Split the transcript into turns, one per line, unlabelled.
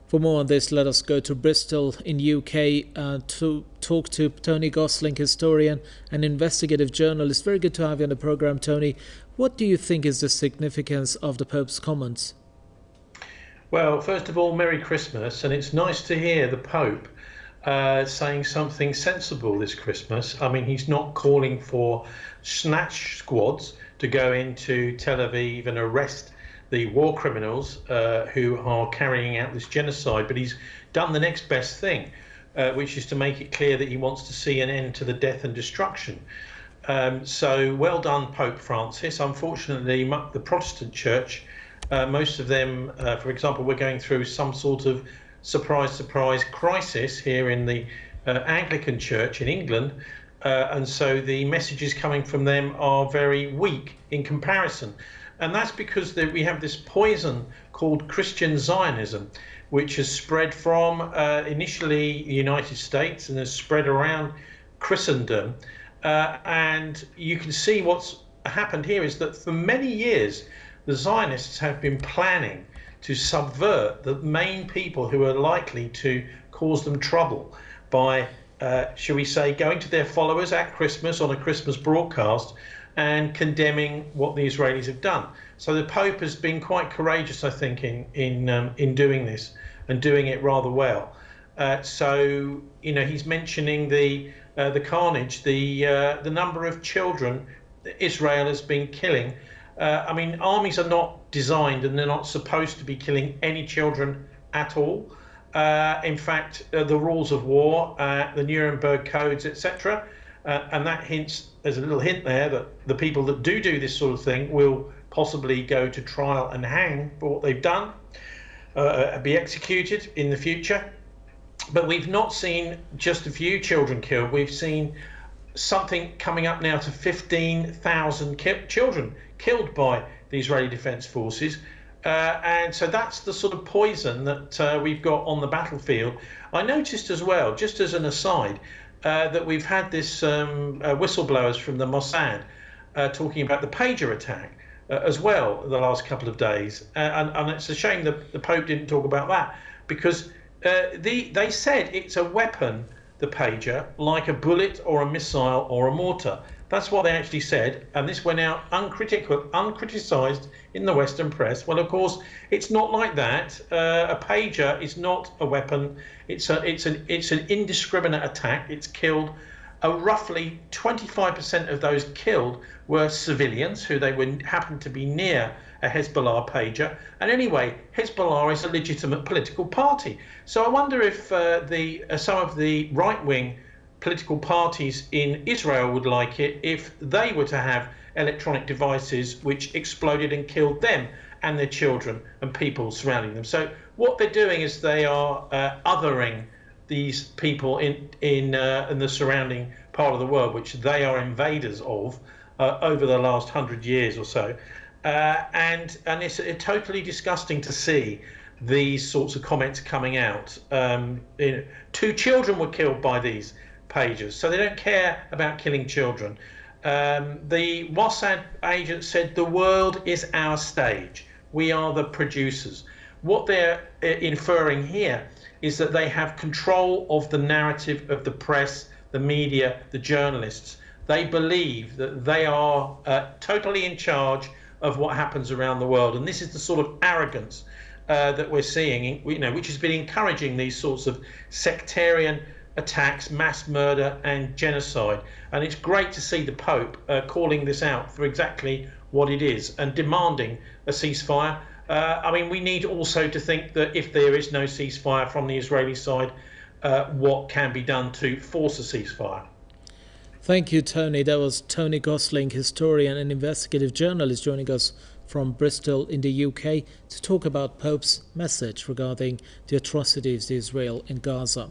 For more on this, let us go to Bristol in UK to talk to Tony Gosling, historian and investigative journalist. Very good to have you on the programme, Tony. What do you think is the significance of the Pope's comments?
Well, first of all, Merry Christmas, and it's nice to hear the Pope saying something sensible this Christmas. I mean, he's not calling for snatch squads to go into Tel Aviv and arrest the war criminals who are carrying out this genocide, but he's done the next best thing, which is to make it clear that he wants to see an end to the death and destruction. So well done, Pope Francis. Unfortunately, the Protestant Church, most of them, for example, we're going through some sort of surprise crisis here in the Anglican Church in England, and so the messages coming from them are very weak in comparison. And that's because we have this poison called Christian Zionism, which has spread from initially the United States and has spread around Christendom. And you can see what's happened here is that for many years, the Zionists have been planning to subvert the main people who are likely to cause them trouble by, shall we say, going to their followers at Christmas on a Christmas broadcast and condemning what the Israelis have done. So the Pope has been quite courageous, I think, in doing this and doing it rather well. So you know, he's mentioning the carnage, the number of children that Israel has been killing. I mean, armies are not designed and they're not supposed to be killing any children at all. In fact, the rules of war, the Nuremberg codes, etc. And that hints, there's a little hint there that the people that do this sort of thing will possibly go to trial and hang for what they've done, be executed in the future. But we've not seen just a few children killed. We've seen something coming up now to 15,000 children killed by the Israeli Defense Forces. And so that's the sort of poison that we've got on the battlefield. I noticed as well, just as an aside, that we've had this whistleblowers from the Mossad talking about the pager attack as well the last couple of days. And it's a shame that the Pope didn't talk about that, because they said it's a weapon, the pager, like a bullet or a missile or a mortar. That's what they actually said, and this went out uncriticised in the Western press. Well, of course, it's not like that. A pager is not a weapon. It's an indiscriminate attack. It's killed. Roughly 25% of those killed were civilians who happened to be near a Hezbollah pager. And anyway, Hezbollah is a legitimate political party. So I wonder if some of the right-wing political parties in Israel would like it if they were to have electronic devices which exploded and killed them and their children and people surrounding them. So what they're doing is they are othering these people in the surrounding part of the world, which they are invaders of over the last 100 years or so. And it's totally disgusting to see these sorts of comments coming out. 2 children were killed by these pagers, so they don't care about killing children. The Mossad agent said the world is our stage. We are the producers. What they're inferring here is that they have control of the narrative of the press, the media, the journalists. They believe that they are totally in charge of what happens around the world, and this is the sort of arrogance that we're seeing, which has been encouraging these sorts of sectarian attacks, mass murder and genocide. And it's great to see the Pope calling this out for exactly what it is and demanding a ceasefire. I mean, we need also to think that if there is no ceasefire from the Israeli side, what can be done to force a ceasefire.
Thank you, Tony. That was Tony Gosling, historian and investigative journalist, joining us from Bristol in the UK to talk about Pope's message regarding the atrocities of Israel in Gaza.